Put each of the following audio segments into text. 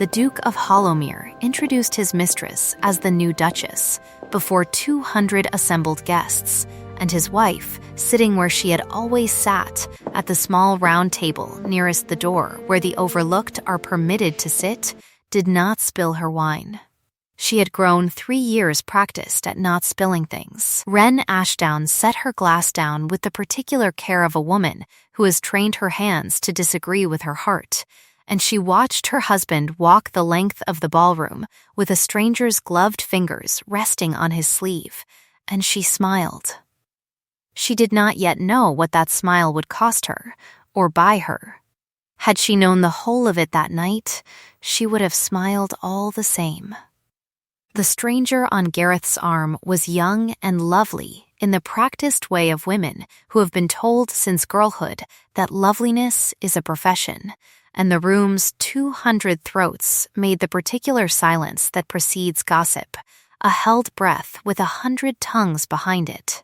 the Duke of Hollowmere introduced his mistress as the new Duchess before 200 assembled guests, and his wife, sitting where she had always sat, at the small round table nearest the door where the overlooked are permitted to sit, did not spill her wine. She had grown 3 years practiced at not spilling things. Wren Ashdown set her glass down with the particular care of a woman who has trained her hands to disagree with her heart, and she watched her husband walk the length of the ballroom with a stranger's gloved fingers resting on his sleeve, and she smiled. She did not yet know what that smile would cost her, or buy her. Had she known the whole of it that night, she would have smiled all the same. The stranger on Gareth's arm was young and lovely in the practiced way of women who have been told since girlhood that loveliness is a profession, and the room's 200 throats made the particular silence that precedes gossip, a held breath with 100 tongues behind it.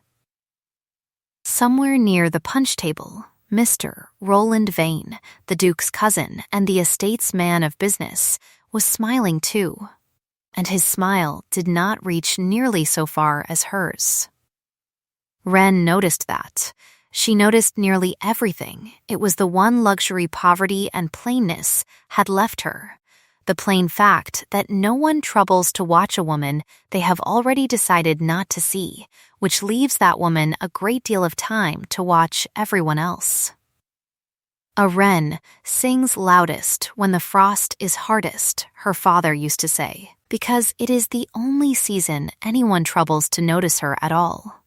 Somewhere near the punch table, Mr. Roland Vane, the Duke's cousin and the estate's man of business, was smiling too, and his smile did not reach nearly so far as hers. Wren noticed that. She noticed nearly everything. It was the one luxury poverty and plainness had left her, the plain fact that no one troubles to watch a woman they have already decided not to see, which leaves that woman a great deal of time to watch everyone else. A wren sings loudest when the frost is hardest, her father used to say, because it is the only season anyone troubles to notice her at all.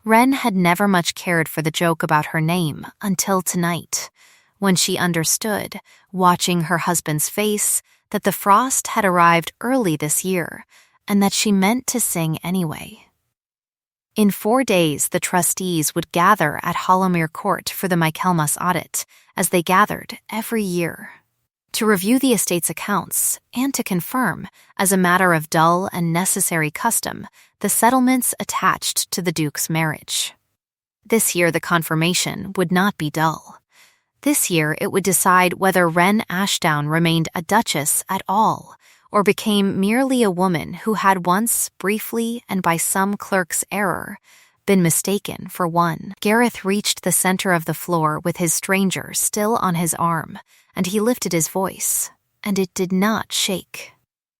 Wren had never much cared for the joke about her name until tonight, when she understood, watching her husband's face, that the frost had arrived early this year, and that she meant to sing anyway. In 4 days, the trustees would gather at Hollowmere Court for the Michaelmas audit, as they gathered every year, to review the estate's accounts and to confirm, as a matter of dull and necessary custom, the settlements attached to the Duke's marriage. This year the confirmation would not be dull. This year it would decide whether Wren Ashdown remained a duchess at all, or became merely a woman who had once, briefly and by some clerk's error, been mistaken for one. Gareth reached the center of the floor with his stranger still on his arm, and he lifted his voice, and it did not shake.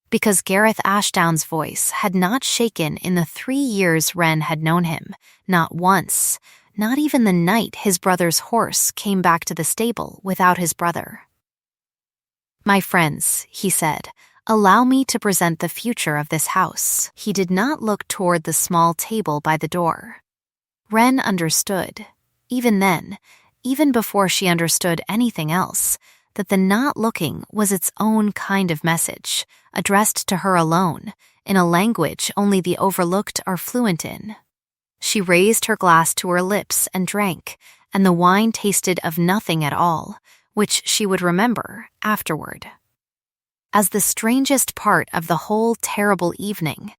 Because Gareth Ashdown's voice had not shaken in the 3 years Wren had known him, not once, not even the night his brother's horse came back to the stable without his brother. "My friends," he said, "allow me to present the future of this house." He did not look toward the small table by the door. Wren understood, even then, even before she understood anything else, that the not looking was its own kind of message, addressed to her alone, in a language only the overlooked are fluent in. She raised her glass to her lips and drank, and the wine tasted of nothing at all, which she would remember afterward. As the strangest part of the whole terrible evening,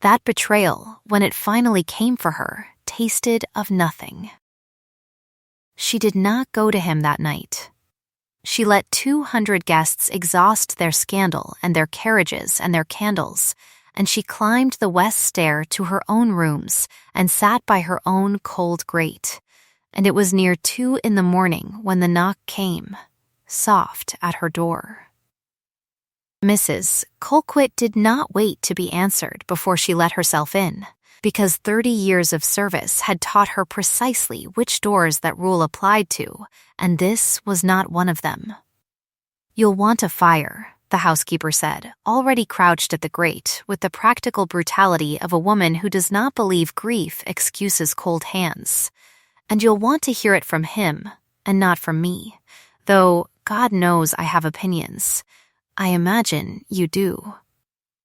that betrayal, when it finally came for her, tasted of nothing. She did not go to him that night. She let 200 guests exhaust their scandal and their carriages and their candles, and she climbed the west stair to her own rooms and sat by her own cold grate, and it was near 2 in the morning when the knock came, soft at her door. Mrs. Colquitt did not wait to be answered before she let herself in, because 30 years of service had taught her precisely which doors that rule applied to, and this was not one of them. "You'll want a fire," the housekeeper said, already crouched at the grate with the practical brutality of a woman who does not believe grief excuses cold hands. "And you'll want to hear it from him, and not from me, though God knows I have opinions. I imagine you do.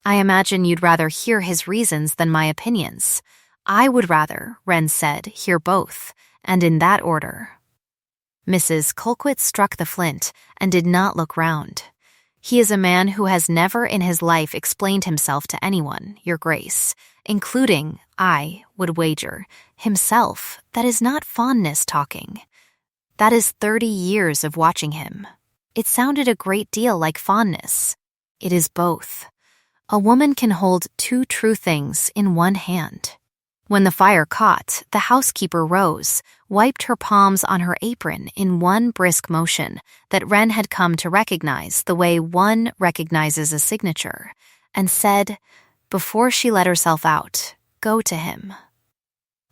I imagine you'd rather hear his reasons than my opinions. I would rather," Wren said, "hear both, and in that order." Mrs. Colquitt struck the flint and did not look round. "He is a man who has never in his life explained himself to anyone, Your Grace, including, I would wager, himself. That is not fondness talking. That is 30 years of watching him. It sounded a great deal like fondness. it is both. A woman can hold two true things in one hand. When the fire caught, the housekeeper rose, wiped her palms on her apron in one brisk motion that Wren had come to recognize the way one recognizes a signature, and said, before she let herself out, "Go to him.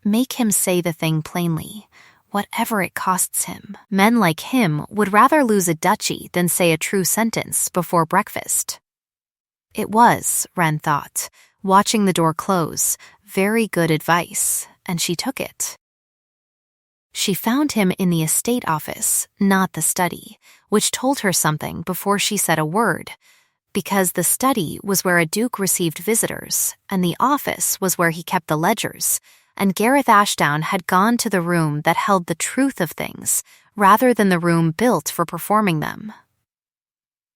Make him say the thing plainly, whatever it costs him." Men like him would rather lose a duchy than say a true sentence before breakfast. It was, Wren thought, watching the door close, very good advice, and she took it. She found him in the estate office, not the study, which told her something before she said a word, because the study was where a duke received visitors, and the office was where he kept the ledgers, and Gareth Ashdown had gone to the room that held the truth of things, rather than the room built for performing them.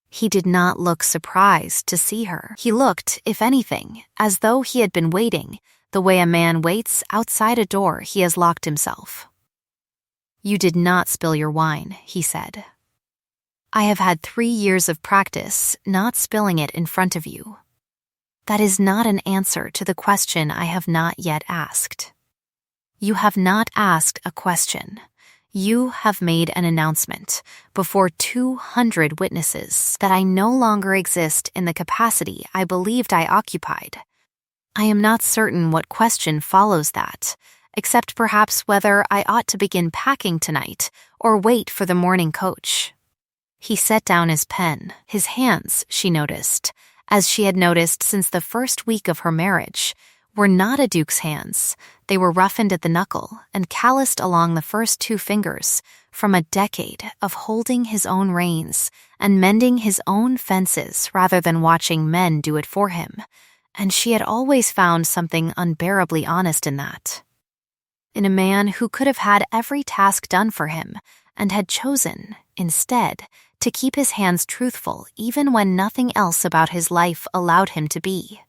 He did not look surprised to see her. He looked, if anything, as though he had been waiting, the way a man waits outside a door he has locked himself. "You did not spill your wine," he said. "I have had 3 years of practice not spilling it in front of you. That is not an answer to the question I have not yet asked. You have not asked a question. You have made an announcement before 200 witnesses that I no longer exist in the capacity I believed I occupied. I am not certain what question follows that, except perhaps whether I ought to begin packing tonight or wait for the morning coach." He set down his pen. His hands, she noticed, as she had noticed since the first week of her marriage, were not a duke's hands. They were roughened at the knuckle and calloused along the first 2 fingers from a decade of holding his own reins and mending his own fences rather than watching men do it for him, and she had always found something unbearably honest in that. In a man who could have had every task done for him and had chosen, instead, to keep his hands truthful even when nothing else about his life allowed him to be.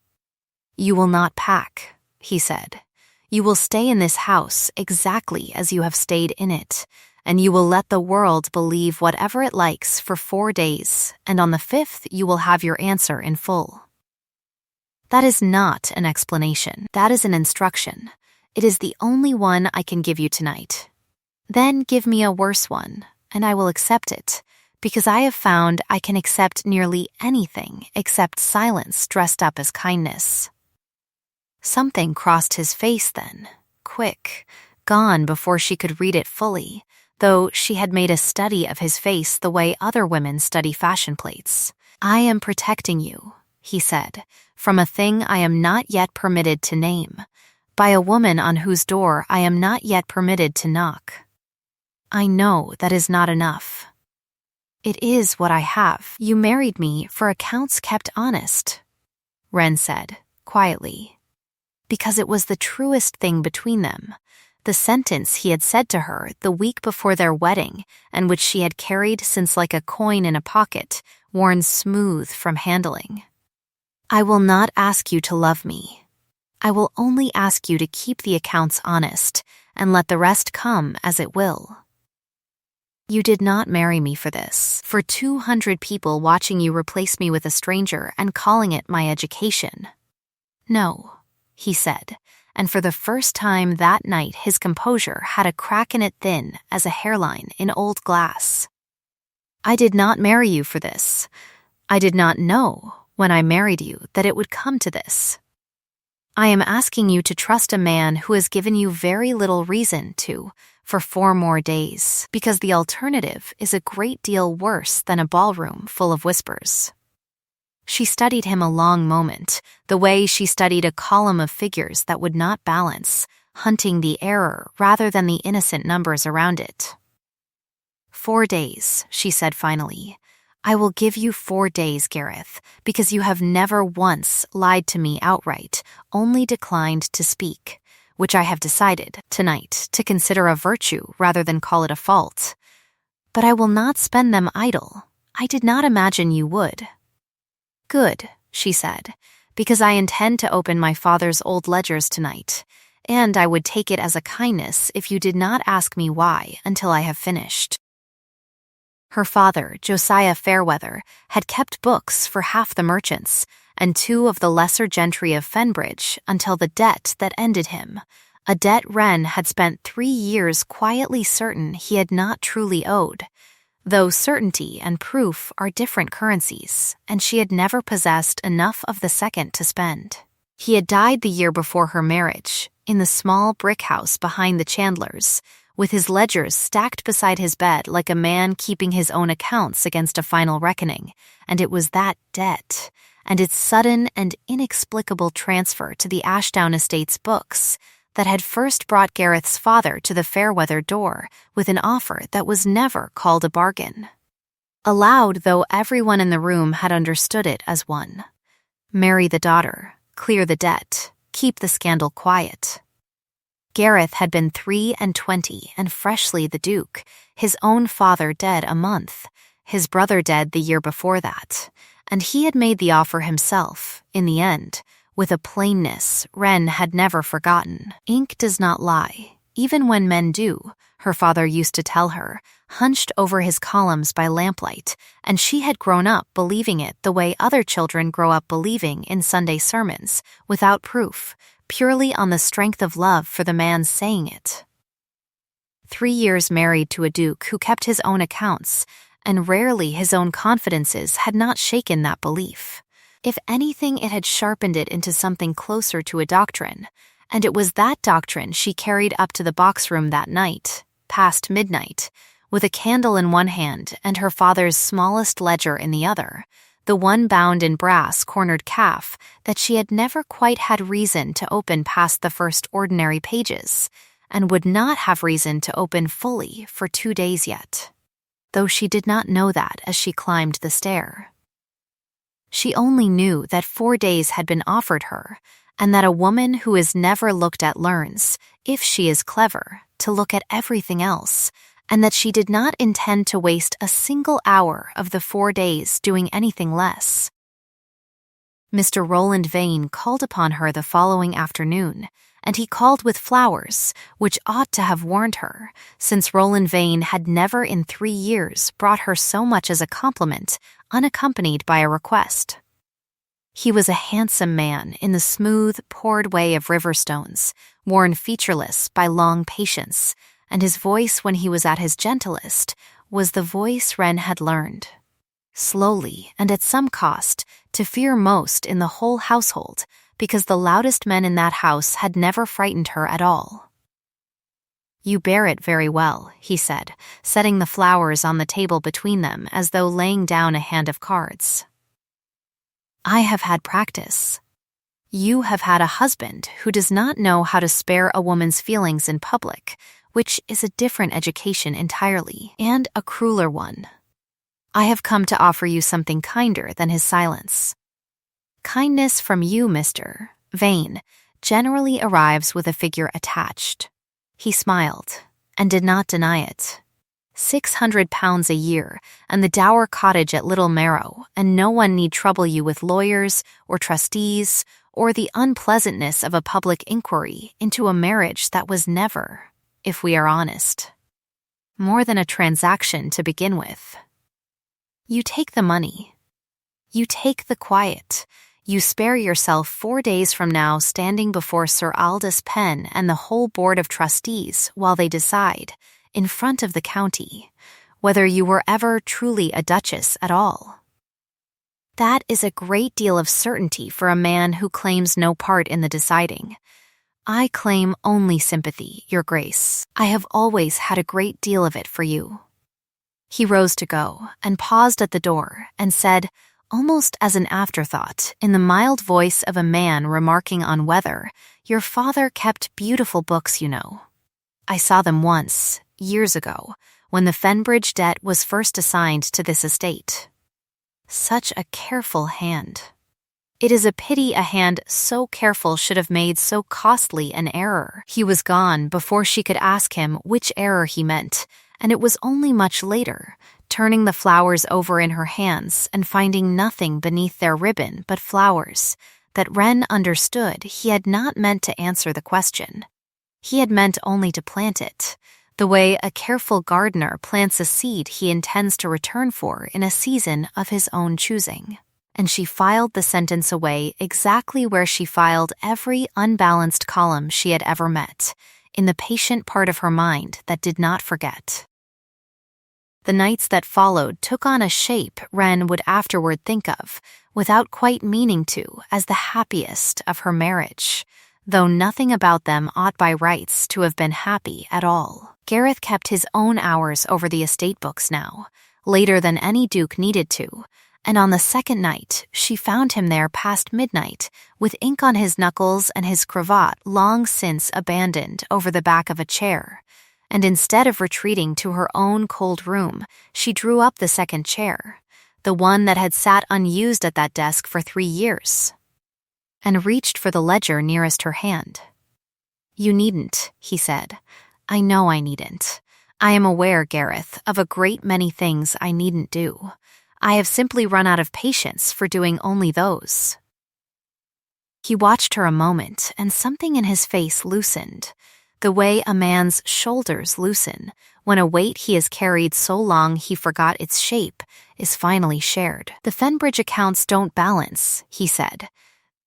"You will not pack," he said. "You will stay in this house exactly as you have stayed in it, and you will let the world believe whatever it likes for 4 days, and on the 5th you will have your answer in full." That is not an explanation. That is an instruction. It is the only one I can give you tonight. Then give me a worse one, and I will accept it, because I have found I can accept nearly anything except silence dressed up as kindness. Something crossed his face then, quick, gone before she could read it fully, though she had made a study of his face the way other women study fashion plates. "I am protecting you," he said, "from a thing I am not yet permitted to name, by a woman on whose door I am not yet permitted to knock. I know that is not enough. It is what I have. You married me for accounts kept honest," Wren said, quietly. Because it was the truest thing between them, the sentence he had said to her the week before their wedding, and which she had carried since like a coin in a pocket, worn smooth from handling. "I will not ask you to love me. I will only ask you to keep the accounts honest, and let the rest come as it will. You did not marry me for this, for 200 people watching you replace me with a stranger and calling it my education. No," he said, and for the first time that night his composure had a crack in it thin as a hairline in old glass. "I did not marry you for this. I did not know, when I married you, that it would come to this. I am asking you to trust a man who has given you very little reason to, for 4 more days, because the alternative is a great deal worse than a ballroom full of whispers." She studied him a long moment, the way she studied a column of figures that would not balance, hunting the error rather than the innocent numbers around it. 4 days, she said finally. "I will give you 4 days, Gareth, because you have never once lied to me outright, only declined to speak, which I have decided, tonight, to consider a virtue rather than call it a fault. But I will not spend them idle. I did not imagine you would." "Good," she said, "because I intend to open my father's old ledgers tonight, and I would take it as a kindness if you did not ask me why until I have finished." Her father, Josiah Fairweather, had kept books for half the merchants and 2 of the lesser gentry of Fenbridge until the debt that ended him, a debt Wren had spent 3 years quietly certain he had not truly owed, though certainty and proof are different currencies, and she had never possessed enough of the second to spend. He had died the year before her marriage, in the small brick house behind the Chandlers, with his ledgers stacked beside his bed like a man keeping his own accounts against a final reckoning, and it was that debt, and its sudden and inexplicable transfer to the Ashdown Estate's books, that had first brought Gareth's father to the Fairweather door with an offer that was never called a bargain. Aloud, though everyone in the room had understood it as one. Marry the daughter, clear the debt, keep the scandal quiet. Gareth had been 23 and freshly the Duke, his own father dead a month, his brother dead the year before that, and he had made the offer himself, in the end, with a plainness Wren had never forgotten. Ink does not lie, even when men do, her father used to tell her, hunched over his columns by lamplight, and she had grown up believing it the way other children grow up believing in Sunday sermons, without proof, purely on the strength of love for the man saying it. 3 years married to a duke who kept his own accounts, and rarely his own confidences, had not shaken that belief. If anything, it had sharpened it into something closer to a doctrine, and it was that doctrine she carried up to the box room that night, past midnight, with a candle in one hand and her father's smallest ledger in the other, the one bound in brass cornered calf that she had never quite had reason to open past the first ordinary pages, and would not have reason to open fully for 2 days yet, though she did not know that as she climbed the stair. She only knew that 4 days had been offered her, and that a woman who is never looked at learns, if she is clever, to look at everything else, and that she did not intend to waste a single hour of the 4 days doing anything less. Mr. Roland Vane called upon her the following afternoon, and he called with flowers, which ought to have warned her, since Roland Vane had never in 3 years brought her so much as a compliment, unaccompanied by a request. He was a handsome man in the smooth, poured way of Riverstones, worn featureless by long patience, and his voice when he was at his gentlest was the voice Wren had learned, slowly and at some cost, to fear most in the whole household, because the loudest men in that house had never frightened her at all. "You bear it very well," he said, setting the flowers on the table between them as though laying down a hand of cards. "I have had practice. You have had a husband who does not know how to spare a woman's feelings in public, which is a different education entirely, and a crueler one. I have come to offer you something kinder than his silence. Kindness from you, Mr. Vane, generally arrives with a figure attached." He smiled, and did not deny it. £600 a year, and the dower cottage at Little Marrow, and no one need trouble you with lawyers or trustees or the unpleasantness of a public inquiry into a marriage that was never, if we are honest, more than a transaction to begin with. You take the money. You take the quiet. You spare yourself 4 days from now standing before Sir Aldous Penn and the whole board of trustees while they decide, in front of the county, whether you were ever truly a duchess at all. That is a great deal of certainty for a man who claims no part in the deciding. I claim only sympathy, Your Grace. I have always had a great deal of it for you. He rose to go, and paused at the door, and said, almost as an afterthought, in the mild voice of a man remarking on weather, "Your father kept beautiful books, you know. I saw them once, years ago, when the Fenbridge debt was first assigned to this estate. Such a careful hand. It is a pity a hand so careful should have made so costly an error." He was gone before she could ask him which error he meant, and it was only much later, turning the flowers over in her hands and finding nothing beneath their ribbon but flowers, that Wren understood he had not meant to answer the question. He had meant only to plant it, the way a careful gardener plants a seed he intends to return for in a season of his own choosing. And she filed the sentence away exactly where she filed every unbalanced column she had ever met, in the patient part of her mind that did not forget. The nights that followed took on a shape Wren would afterward think of, without quite meaning to, as the happiest of her marriage, though nothing about them ought by rights to have been happy at all. Gareth kept his own hours over the estate books now, later than any duke needed to, and on the second night she found him there past midnight, with ink on his knuckles and his cravat long since abandoned over the back of a chair. And instead of retreating to her own cold room, she drew up the second chair, the one that had sat unused at that desk for 3 years, and reached for the ledger nearest her hand. "You needn't," he said. "I know I needn't. I am aware, Gareth, of a great many things I needn't do. I have simply run out of patience for doing only those." He watched her a moment, and something in his face loosened, the way a man's shoulders loosen when a weight he has carried so long he forgot its shape is finally shared. "The Fenbridge accounts don't balance," he said.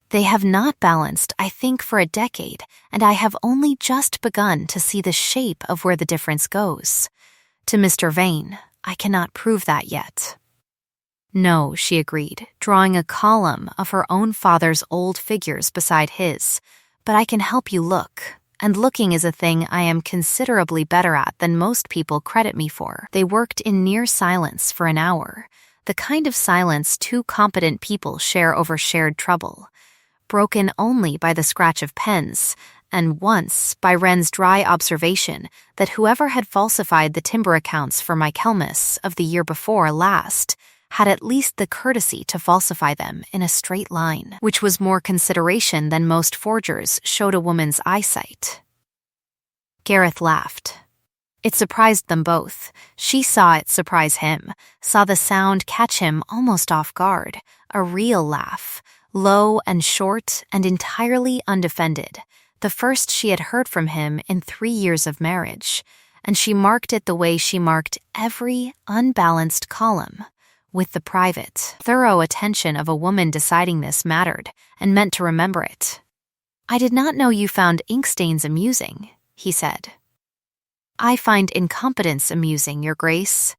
"They have not balanced, I think, for a decade, and I have only just begun to see the shape of where the difference goes. To Mr. Vane, I cannot prove that yet." "No," she agreed, drawing a column of her own father's old figures beside his, "but I can help you look. And looking is a thing I am considerably better at than most people credit me for." They worked in near silence for an hour, the kind of silence two competent people share over shared trouble, broken only by the scratch of pens, and once by Wren's dry observation that whoever had falsified the timber accounts for Michaelmas of the year before last had at least the courtesy to falsify them in a straight line, which was more consideration than most forgers showed a woman's eyesight. Gareth laughed. It surprised them both. She saw it surprise him, saw the sound catch him almost off guard, a real laugh, low and short and entirely undefended, the first she had heard from him in 3 years of marriage, and she marked it the way she marked every unbalanced column, with the private, thorough attention of a woman deciding this mattered, and meant to remember it. "I did not know you found ink stains amusing," he said. "I find incompetence amusing, Your Grace.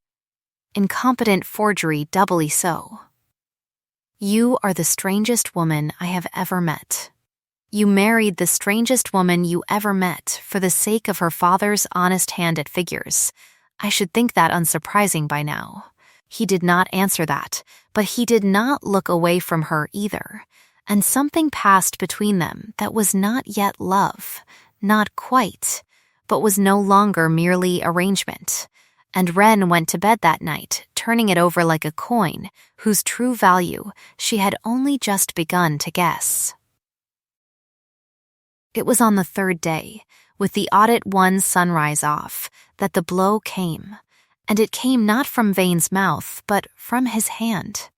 Incompetent forgery doubly so. You are the strangest woman I have ever met. You married the strangest woman you ever met for the sake of her father's honest hand at figures. I should think that unsurprising by now." He did not answer that, but he did not look away from her either, and something passed between them that was not yet love, not quite, but was no longer merely arrangement, and Wren went to bed that night, turning it over like a coin whose true value she had only just begun to guess. It was on the 3rd day, with the audit one sunrise off, that the blow came. And it came not from Vane's mouth, but from his hand,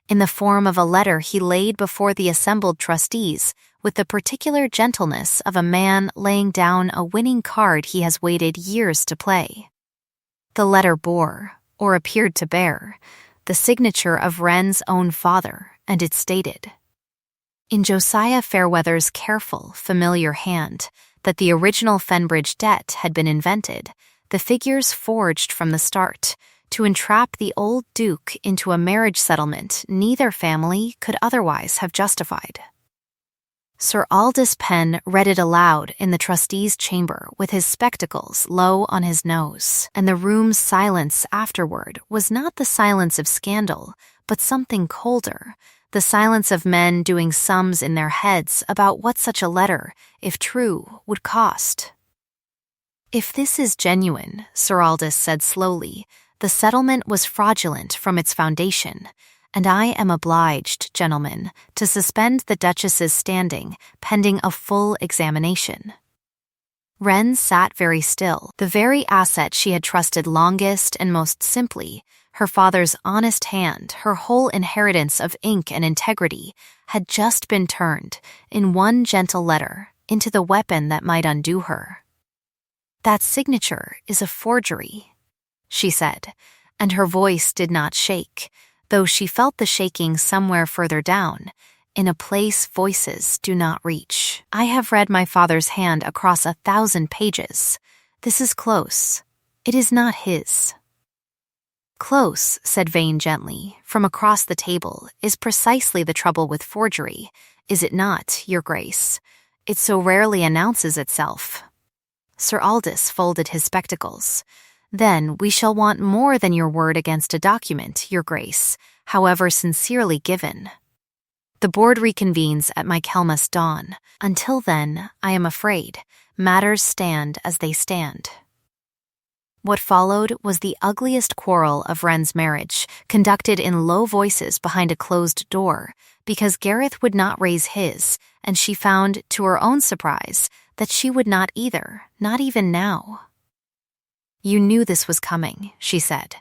in the form of a letter he laid before the assembled trustees with the particular gentleness of a man laying down a winning card he has waited years to play. The letter bore, or appeared to bear, the signature of Wren's own father, and it stated, "In Josiah Fairweather's careful, familiar hand, that the original Fenbridge debt had been invented, the figures forged from the start, to entrap the old Duke into a marriage settlement neither family could otherwise have justified." Sir Aldous Penn read it aloud in the trustees' chamber with his spectacles low on his nose, and the room's silence afterward was not the silence of scandal, but something colder, the silence of men doing sums in their heads about what such a letter, if true, would cost. "If this is genuine," Sir Aldous said slowly, "the settlement was fraudulent from its foundation, and I am obliged, gentlemen, to suspend the Duchess's standing pending a full examination." Wren sat very still. The very asset she had trusted longest and most simply, her father's honest hand, her whole inheritance of ink and integrity, had just been turned, in one gentle letter, into the weapon that might undo her. "That signature is a forgery," she said, and her voice did not shake, though she felt the shaking somewhere further down, in a place voices do not reach. "I have read my father's hand across 1,000 pages. This is close. It is not his." "Close," said Vane gently, from across the table, "is precisely the trouble with forgery, is it not, Your Grace? It so rarely announces itself." Sir Aldous folded his spectacles. "Then we shall want more than your word against a document, Your Grace, however sincerely given. The board reconvenes at Michaelmas dawn. Until then, I am afraid, matters stand as they stand." What followed was the ugliest quarrel of Wren's marriage, conducted in low voices behind a closed door, because Gareth would not raise his, and she found, to her own surprise, that she would not either, not even now. "You knew this was coming," she said.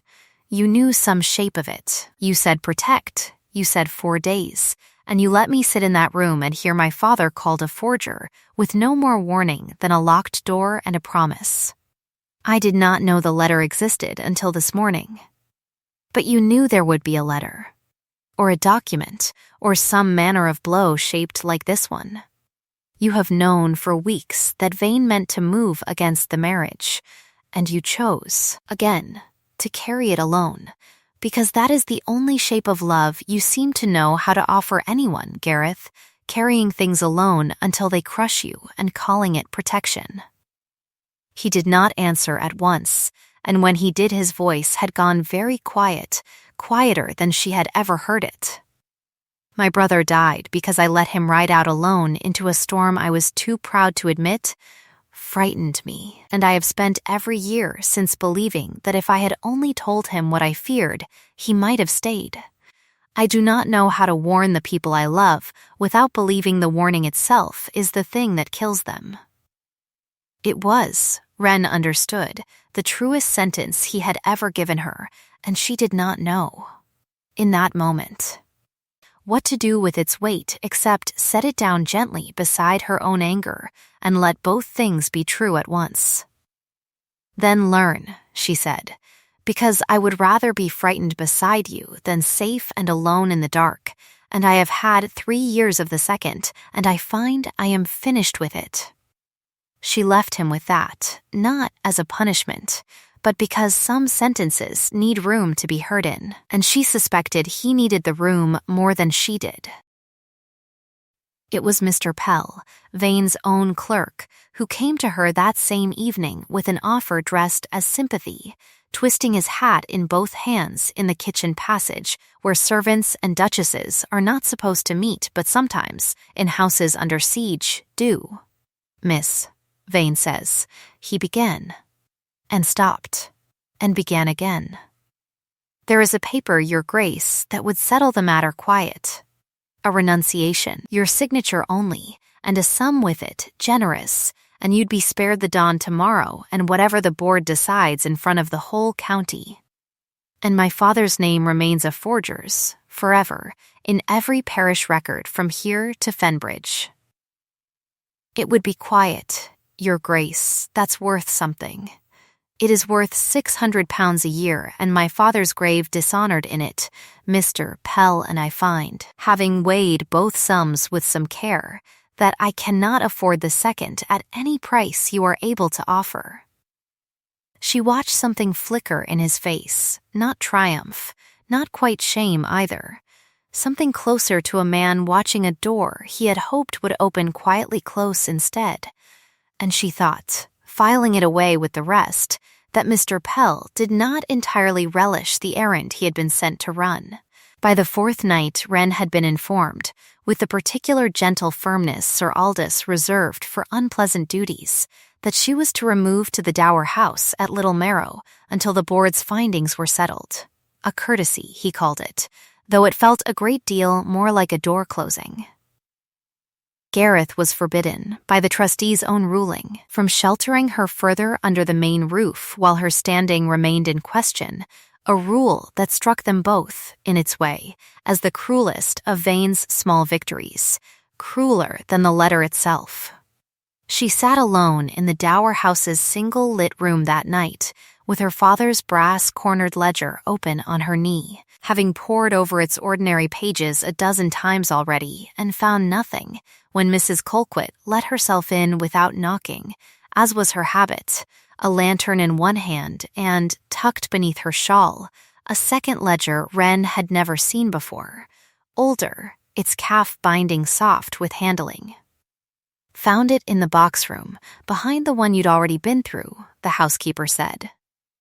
"You knew some shape of it. You said protect. You said 4 days. And you let me sit in that room and hear my father called a forger, with no more warning than a locked door and a promise. I did not know the letter existed until this morning. But you knew there would be a letter, or a document, or some manner of blow shaped like this one. You have known for weeks that Vane meant to move against the marriage, and you chose, again, to carry it alone, because that is the only shape of love you seem to know how to offer anyone, Gareth, carrying things alone until they crush you and calling it protection." He did not answer at once, and when he did his voice had gone very quiet, quieter than she had ever heard it. "My brother died because I let him ride out alone into a storm I was too proud to admit, frightened me, and I have spent every year since believing that if I had only told him what I feared, he might have stayed. I do not know how to warn the people I love without believing the warning itself is the thing that kills them." It was, Wren understood, the truest sentence he had ever given her, and she did not know, in that moment, what to do with its weight except set it down gently beside her own anger and let both things be true at once. "Then learn," she said, "because I would rather be frightened beside you than safe and alone in the dark, and I have had 3 years of the second, and I find I am finished with it." She left him with that, not as a punishment, but because some sentences need room to be heard in, and she suspected he needed the room more than she did. It was Mr. Pell, Vane's own clerk, who came to her that same evening with an offer dressed as sympathy, twisting his hat in both hands in the kitchen passage, where servants and duchesses are not supposed to meet but sometimes, in houses under siege, do. "Miss," Vane says, he began, and stopped, and began again. "There is a paper, Your Grace, that would settle the matter quiet. A renunciation, your signature only, and a sum with it, generous, and you'd be spared the dawn tomorrow and whatever the board decides in front of the whole county. And my father's name remains a forger's, forever, in every parish record from here to Fenbridge. It would be quiet, Your Grace, that's worth something. It is worth £600 a year, and my father's grave dishonored in it, Mr. Pell and I find, having weighed both sums with some care, that I cannot afford the second at any price you are able to offer." She watched something flicker in his face, not triumph, not quite shame either, something closer to a man watching a door he had hoped would open quietly close instead, and she thought, filing it away with the rest, that Mr. Pell did not entirely relish the errand he had been sent to run. By the 4th night, Wren had been informed, with the particular gentle firmness Sir Aldous reserved for unpleasant duties, that she was to remove to the dower house at Little Marrow until the board's findings were settled. A courtesy, he called it, though it felt a great deal more like a door closing. Gareth was forbidden, by the trustee's own ruling, from sheltering her further under the main roof while her standing remained in question, a rule that struck them both, in its way, as the cruelest of Vane's small victories, crueler than the letter itself. She sat alone in the dower house's single-lit room that night, with her father's brass-cornered ledger open on her knee, having pored over its ordinary pages a dozen times already and found nothing when Mrs. Colquitt let herself in without knocking, as was her habit, a lantern in one hand and, tucked beneath her shawl, a second ledger Wren had never seen before, older, its calf binding soft with handling. "Found it in the box room, behind the one you'd already been through," the housekeeper said.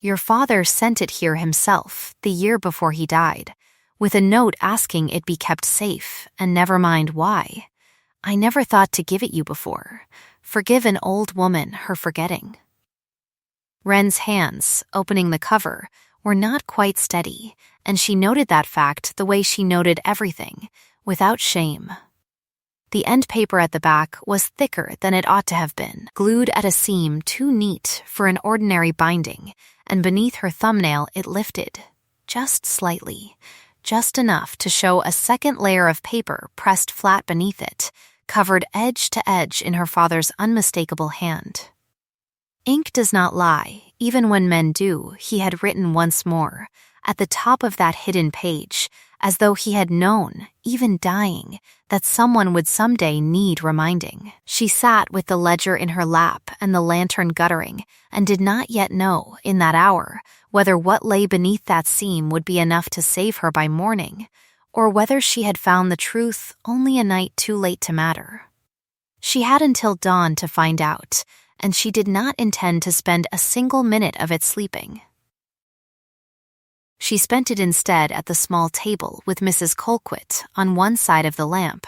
"Your father sent it here himself the year before he died, with a note asking it be kept safe, and never mind why. I never thought to give it you before. Forgive an old woman her forgetting." Wren's hands, opening the cover, were not quite steady, and she noted that fact the way she noted everything, without shame. The end paper at the back was thicker than it ought to have been, glued at a seam too neat for an ordinary binding, and beneath her thumbnail it lifted, just slightly, just enough to show a second layer of paper pressed flat beneath it, covered edge to edge in her father's unmistakable hand. "Ink does not lie, even when men do," he had written once more, at the top of that hidden page, as though he had known, even dying, that someone would someday need reminding. She sat with the ledger in her lap and the lantern guttering, and did not yet know, in that hour, whether what lay beneath that seam would be enough to save her by morning, or whether she had found the truth only a night too late to matter. She had until dawn to find out, and she did not intend to spend a single minute of it sleeping. She spent it instead at the small table with Mrs. Colquitt on one side of the lamp,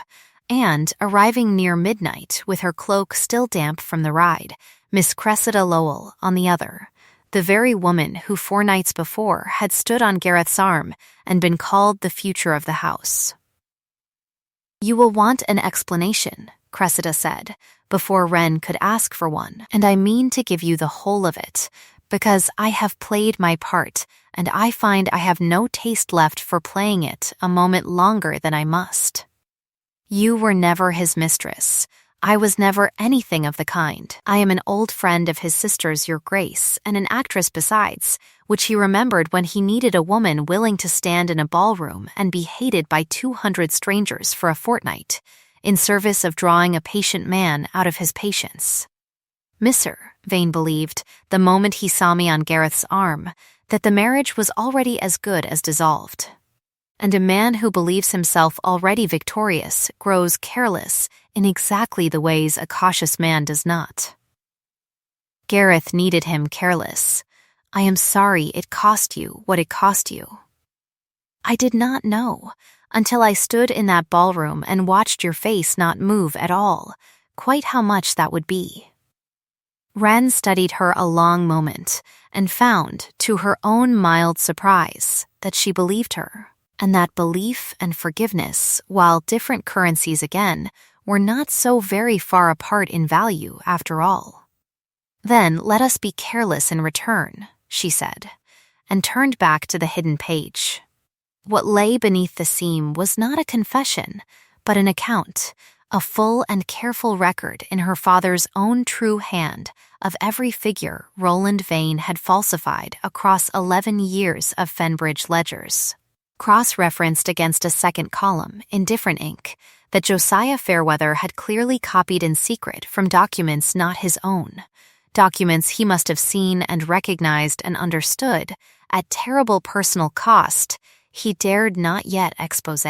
and, arriving near midnight with her cloak still damp from the ride, Miss Cressida Lowell on the other, the very woman who 4 nights before had stood on Gareth's arm and been called the future of the house. "You will want an explanation," Cressida said, before Wren could ask for one, "and I mean to give you the whole of it, because I have played my part, and I find I have no taste left for playing it a moment longer than I must. You were never his mistress. I was never anything of the kind. I am an old friend of his sister's, your Grace, and an actress besides, which he remembered when he needed a woman willing to stand in a ballroom and be hated by 200 strangers for a fortnight, in service of drawing a patient man out of his patience. Misser, Vane believed, the moment he saw me on Gareth's arm, that the marriage was already as good as dissolved. And a man who believes himself already victorious grows careless in exactly the ways a cautious man does not. Gareth needed him careless. I am sorry it cost you what it cost you. I did not know, until I stood in that ballroom and watched your face not move at all, quite how much that would be." Wren studied her a long moment, and found, to her own mild surprise, that she believed her, and that belief and forgiveness, while different currencies again, were not so very far apart in value after all. "Then let us be careless in return," she said, and turned back to the hidden page. What lay beneath the seam was not a confession, but an account, a full and careful record in her father's own true hand of every figure Roland Vane had falsified across 11 years of Fenbridge ledgers, cross-referenced against a second column in different ink that Josiah Fairweather had clearly copied in secret from documents not his own, documents he must have seen and recognized and understood at terrible personal cost he dared not yet expose.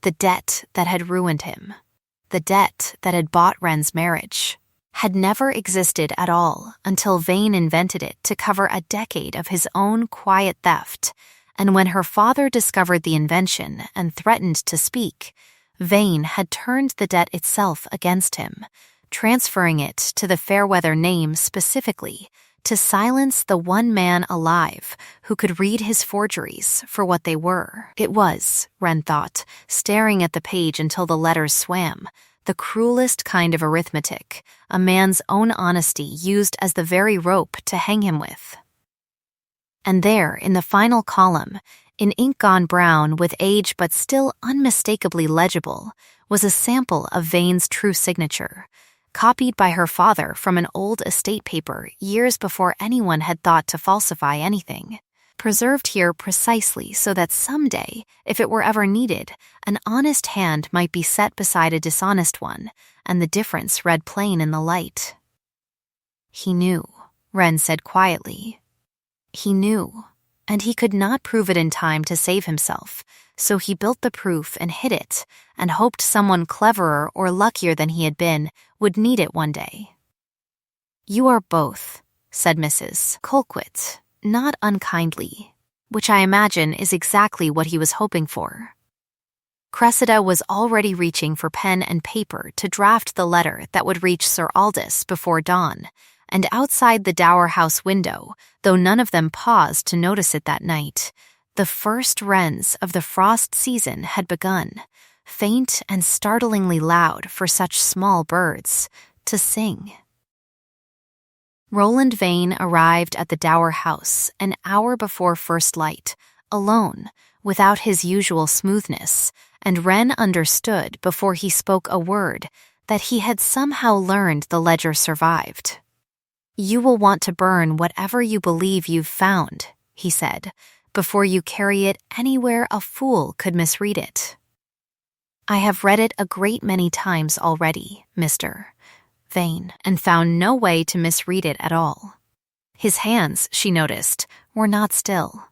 The debt that had ruined him, the debt that had bought Wren's marriage, had never existed at all until Vane invented it to cover a decade of his own quiet theft, and when her father discovered the invention and threatened to speak, Vane had turned the debt itself against him, transferring it to the Fairweather name specifically to silence the one man alive who could read his forgeries for what they were. It was, Wren thought, staring at the page until the letters swam, the cruelest kind of arithmetic, a man's own honesty used as the very rope to hang him with. And there, in the final column, in ink gone brown with age but still unmistakably legible, was a sample of Vane's true signature, copied by her father from an old estate paper years before anyone had thought to falsify anything. Preserved here precisely so that someday, if it were ever needed, an honest hand might be set beside a dishonest one, and the difference read plain in the light. He knew, Wren said quietly. He knew, and he could not prove it in time to save himself, so he built the proof and hid it, and hoped someone cleverer or luckier than he had been would need it one day. "You are both," said Mrs. Colquitt, not unkindly, which I imagine is exactly what he was hoping for. Cressida was already reaching for pen and paper to draft the letter that would reach Sir Aldous before dawn, and outside the Dower House window, though none of them paused to notice it that night, the first wrens of the frost season had begun, faint and startlingly loud for such small birds, to sing. Roland Vane arrived at the Dower House an hour before first light, alone, without his usual smoothness, and Wren understood before he spoke a word that he had somehow learned the ledger survived. "You will want to burn whatever you believe you've found," he said, "before you carry it anywhere a fool could misread it." "I have read it a great many times already, Mr. Vane, and found no way to misread it at all." His hands, she noticed, were not still.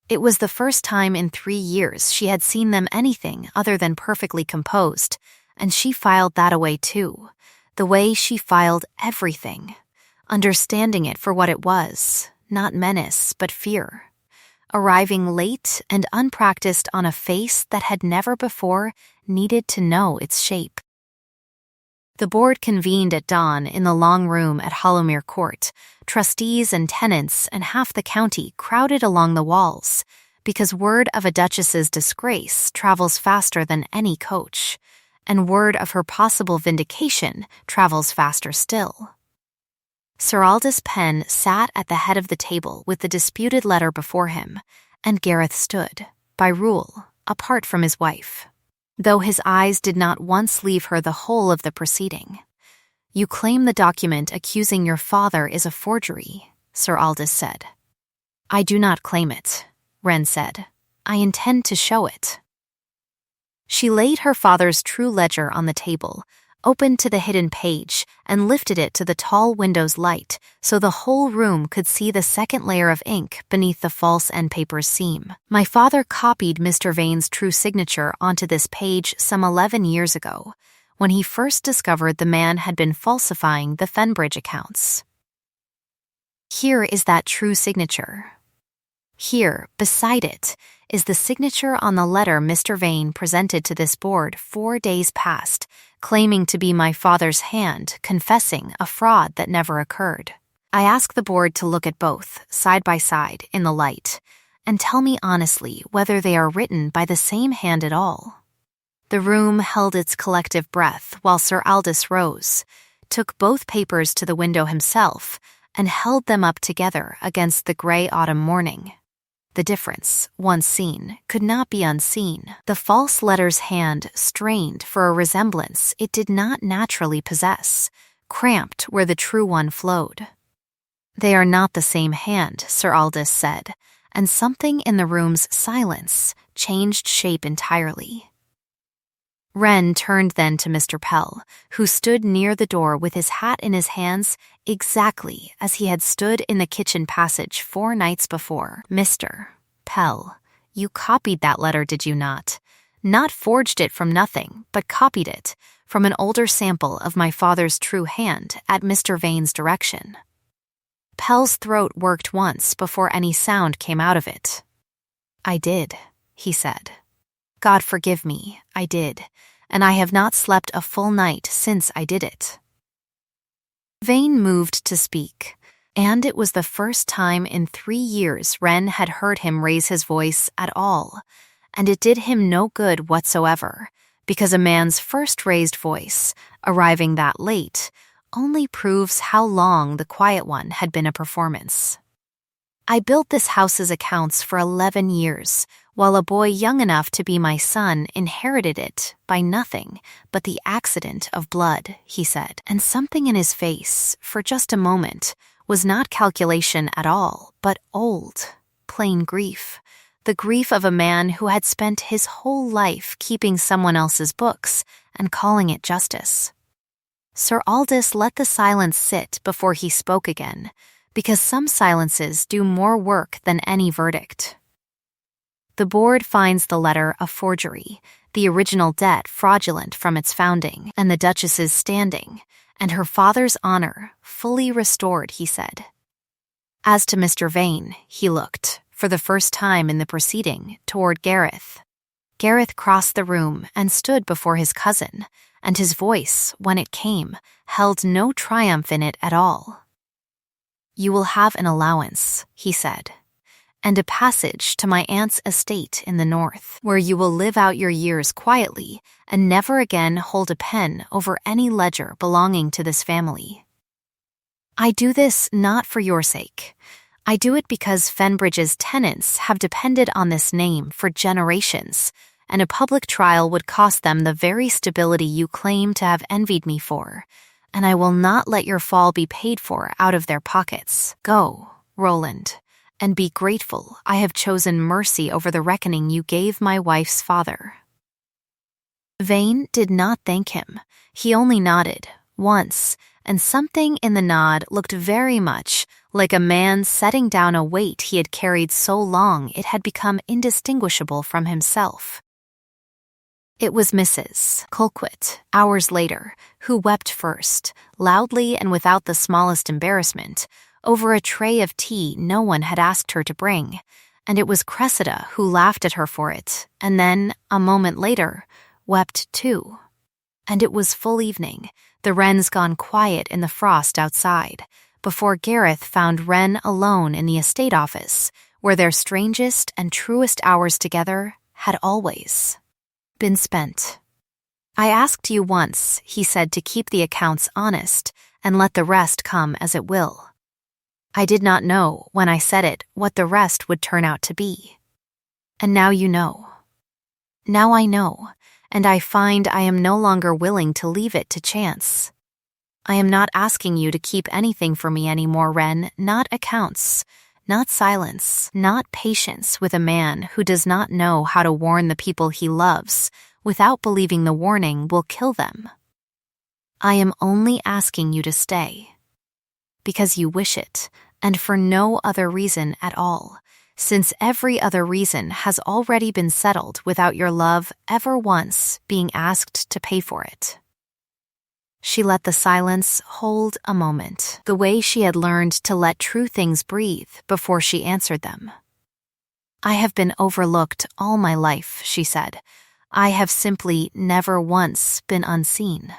It was the first time in 3 years she had seen them anything other than perfectly composed, and she filed that away too, the way she filed everything, understanding it for what it was, not menace but fear, arriving late and unpracticed on a face that had never before needed to know its shape. The board convened at dawn in the long room at Hollowmere Court, trustees and tenants and half the county crowded along the walls, because word of a duchess's disgrace travels faster than any coach, and word of her possible vindication travels faster still. Sir Aldous Penn sat at the head of the table with the disputed letter before him, and Gareth stood, by rule, apart from his wife, though his eyes did not once leave her the whole of the proceeding. "You claim the document accusing your father is a forgery," Sir Aldous said. "I do not claim it," Wren said. "I intend to show it." She laid her father's true ledger on the table, opened to the hidden page, and lifted it to the tall window's light so the whole room could see the second layer of ink beneath the false end paper's seam. "My father copied Mr. Vane's true signature onto this page some 11 years ago, when he first discovered the man had been falsifying the Fenbridge accounts. Here is that true signature. Here, beside it, is the signature on the letter Mr. Vane presented to this board 4 days past, claiming to be my father's hand, confessing a fraud that never occurred. I ask the board to look at both, side by side, in the light, and tell me honestly whether they are written by the same hand at all." The room held its collective breath while Sir Aldous rose, took both papers to the window himself, and held them up together against the gray autumn morning. The difference, once seen, could not be unseen. The false letter's hand strained for a resemblance it did not naturally possess, cramped where the true one flowed. "They are not the same hand," Sir Aldous said, and something in the room's silence changed shape entirely. Wren turned then to Mr. Pell, who stood near the door with his hat in his hands exactly as he had stood in the kitchen passage 4 nights before. "Mr. Pell, you copied that letter, did you not? Not forged it from nothing, but copied it from an older sample of my father's true hand at Mr. Vane's direction." Pell's throat worked once before any sound came out of it. "I did," he said. "God forgive me, I did, and I have not slept a full night since I did it." Vane moved to speak, and it was the first time in 3 years Wren had heard him raise his voice at all, and it did him no good whatsoever, because a man's first raised voice, arriving that late, only proves how long the quiet one had been a performance. "I built this house's accounts for 11 years, while a boy young enough to be my son inherited it by nothing but the accident of blood, he said, and something in his face, for just a moment, was not calculation at all, but old, plain grief. The grief of a man who had spent his whole life keeping someone else's books and calling it justice. Sir Aldous let the silence sit before he spoke again, because some silences do more work than any verdict. The board finds the letter a forgery, the original debt fraudulent from its founding, and the Duchess's standing, and her father's honor fully restored, he said. As to Mr. Vane, he looked, for the first time in the proceeding, toward Gareth. Gareth crossed the room and stood before his cousin, and his voice, when it came, held no triumph in it at all. "You will have an allowance," he said, "and a passage to my aunt's estate in the north, where you will live out your years quietly and never again hold a pen over any ledger belonging to this family. I do this not for your sake. I do it because Fenbridge's tenants have depended on this name for generations, and a public trial would cost them the very stability you claim to have envied me for, and I will not let your fall be paid for out of their pockets. Go, Roland, and be grateful I have chosen mercy over the reckoning you gave my wife's father." Vane did not thank him. He only nodded, once, and something in the nod looked very much like a man setting down a weight he had carried so long it had become indistinguishable from himself. It was Mrs. Colquitt, hours later, who wept first, loudly and without the smallest embarrassment, over a tray of tea no one had asked her to bring, and it was Cressida who laughed at her for it, and then, a moment later, wept too. And it was full evening, the wrens gone quiet in the frost outside, before Gareth found Wren alone in the estate office, where their strangest and truest hours together had always been spent. "I asked you once," he said, "to keep the accounts honest and let the rest come as it will. I did not know, when I said it, what the rest would turn out to be. And now you know. Now I know, and I find I am no longer willing to leave it to chance. I am not asking you to keep anything for me any more, Wren, not accounts, not silence, not patience with a man who does not know how to warn the people he loves without believing the warning will kill them. I am only asking you to stay, because you wish it, and for no other reason at all, since every other reason has already been settled without your love ever once being asked to pay for it." She let the silence hold a moment, the way she had learned to let true things breathe before she answered them. "I have been overlooked all my life," she said. "I have simply never once been unseen.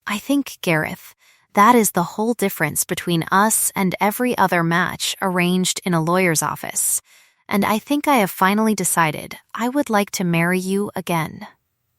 I think, Gareth, that is the whole difference between us and every other match arranged in a lawyer's office, and I think I have finally decided I would like to marry you again,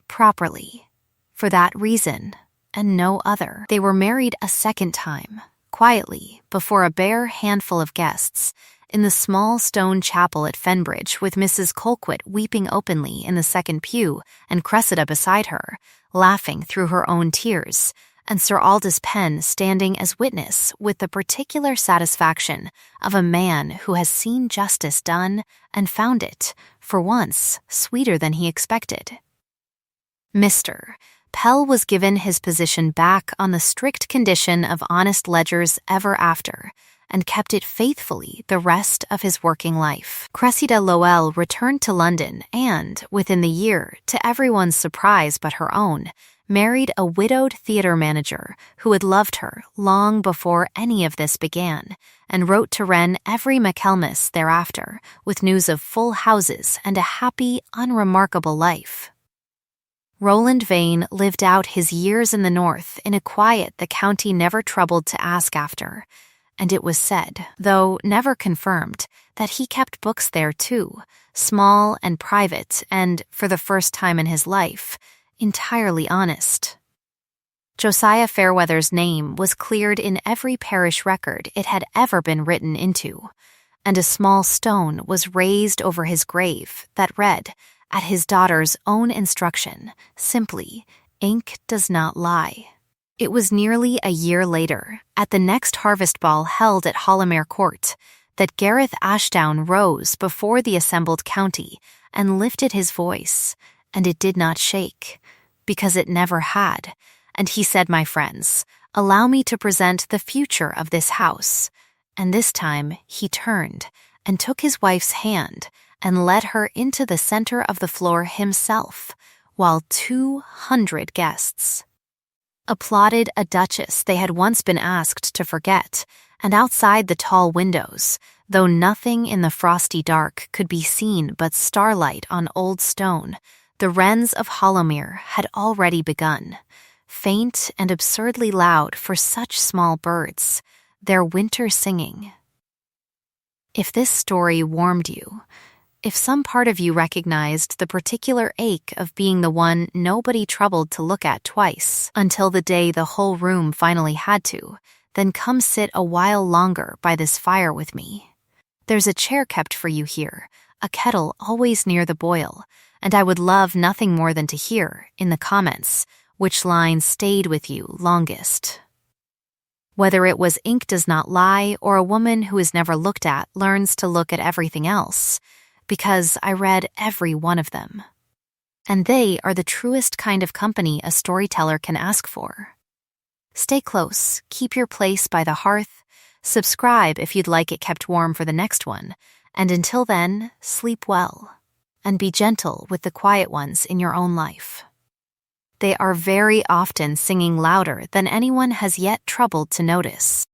properly, for that reason and no other." They were married a second time, quietly, before a bare handful of guests, in the small stone chapel at Fenbridge, with Mrs. Colquitt weeping openly in the second pew and Cressida beside her, laughing through her own tears, and Sir Aldous Penn standing as witness with the particular satisfaction of a man who has seen justice done and found it, for once, sweeter than he expected. Mr. Pell was given his position back on the strict condition of honest ledgers ever after, and kept it faithfully the rest of his working life. Cressida Lowell returned to London and, within the year, to everyone's surprise but her own, married a widowed theater manager who had loved her long before any of this began, and wrote to Wren every Michaelmas thereafter, with news of full houses and a happy, unremarkable life. Roland Vane lived out his years in the north in a quiet the county never troubled to ask after, and it was said, though never confirmed, that he kept books there too, small and private and, for the first time in his life, entirely honest. Josiah Fairweather's name was cleared in every parish record it had ever been written into, and a small stone was raised over his grave that read, at his daughter's own instruction, simply, "Ink does not lie." It was nearly a year later, at the next harvest ball held at Hollamere Court, that Gareth Ashdown rose before the assembled county and lifted his voice, and it did not shake, because it never had, and he said, "My friends, allow me to present the future of this house." And this time he turned and took his wife's hand and led her into the center of the floor himself, while 200 guests applauded a duchess they had once been asked to forget, and outside the tall windows, though nothing in the frosty dark could be seen but starlight on old stone, the wrens of Hollamere had already begun, faint and absurdly loud for such small birds, their winter singing. If this story warmed you, if some part of you recognized the particular ache of being the one nobody troubled to look at twice until the day the whole room finally had to, then come sit a while longer by this fire with me. There's a chair kept for you here, a kettle always near the boil, and I would love nothing more than to hear, in the comments, which line stayed with you longest. Whether it was "Ink does not lie" or "A woman who is never looked at learns to look at everything else," because I read every one of them. And they are the truest kind of company a storyteller can ask for. Stay close, keep your place by the hearth, subscribe if you'd like it kept warm for the next one, and until then, sleep well, and be gentle with the quiet ones in your own life. They are very often singing louder than anyone has yet troubled to notice.